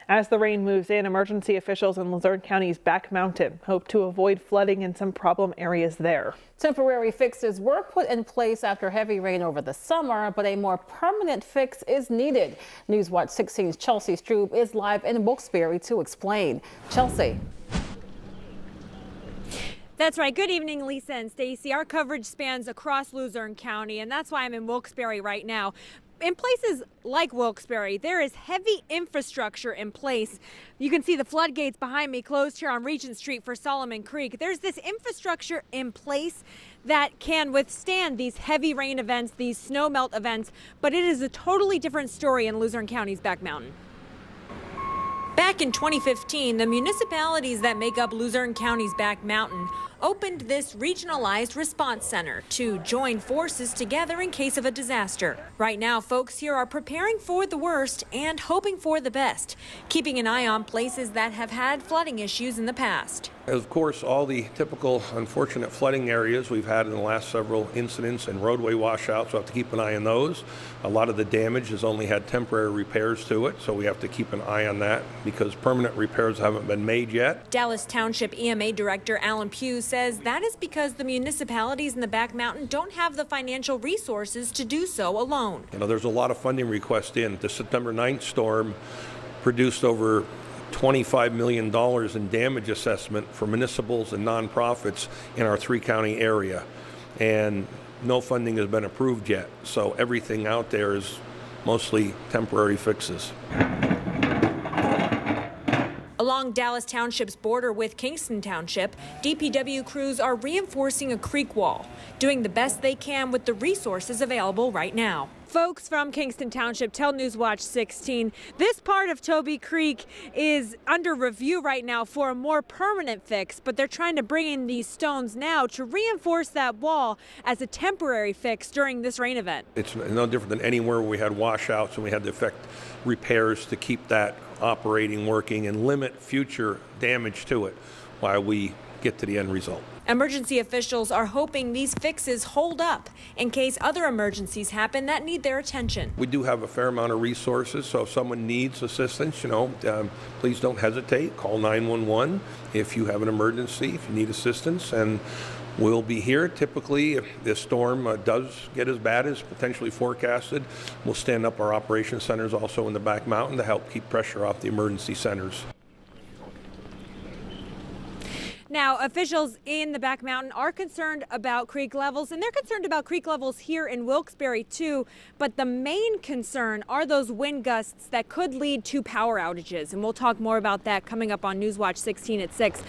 As the rain moves in, emergency officials in Luzerne County's Back Mountain hope to avoid flooding in some problem areas there. Temporary fixes were put in place after heavy rain over the summer, but a more permanent fix is needed. Newswatch 16's Chelsea Stroop is live in Wilkes-Barre to explain. Chelsea. That's right. Good evening, Lisa and Stacy. Our coverage spans across Luzerne County, and that's why I'm in Wilkes-Barre right now. In places like Wilkes-Barre, there is heavy infrastructure in place. You can see the floodgates behind me closed here on Regent Street for Solomon Creek. There's this infrastructure in place that can withstand these heavy rain events, these snow melt events, but it is a totally different story in Luzerne County's Back Mountain. Back in 2015, the municipalities that make up Luzerne County's Back Mountain opened this regionalized response center to join forces together in case of a disaster. Right now, folks here are preparing for the worst and hoping for the best, keeping an eye on places that have had flooding issues in the past. Of course, all the typical unfortunate flooding areas we've had in the last several incidents and roadway washouts, we'll have to keep an eye on those. A lot of the damage has only had temporary repairs to it, so we have to keep an eye on that because permanent repairs haven't been made yet. Dallas Township EMA Director Alan Pugh says that is because the municipalities in the Back Mountain don't have the financial resources to do so alone. You know, there's a lot of funding requests in. The September 9th storm produced over $25 million in damage assessment for municipals and nonprofits in our three-county area. And no funding has been approved yet. So everything out there is mostly temporary fixes. Along Dallas Township's border with Kingston Township, DPW crews are reinforcing a creek wall, doing the best they can with the resources available right now. Folks from Kingston Township tell Newswatch 16 this part of Toby Creek is under review right now for a more permanent fix, but they're trying to bring in these stones now to reinforce that wall as a temporary fix during this rain event. It's no different than anywhere where we had washouts and we had to effect repairs to keep that operating, working, and limit future damage to it while we get to the end result. Emergency officials are hoping these fixes hold up in case other emergencies happen that need their attention. We do have a fair amount of resources, so if someone needs assistance, please don't hesitate. Call 911 if you have an emergency, if you need assistance, and we'll be here. Typically, if this storm does get as bad as potentially forecasted, we'll stand up our operation centers also in the Back Mountain to help keep pressure off the emergency centers. Now, officials in the Back Mountain are concerned about creek levels, and they're concerned about creek levels here in Wilkes-Barre too, but the main concern are those wind gusts that could lead to power outages, and we'll talk more about that coming up on Newswatch 16 at 6.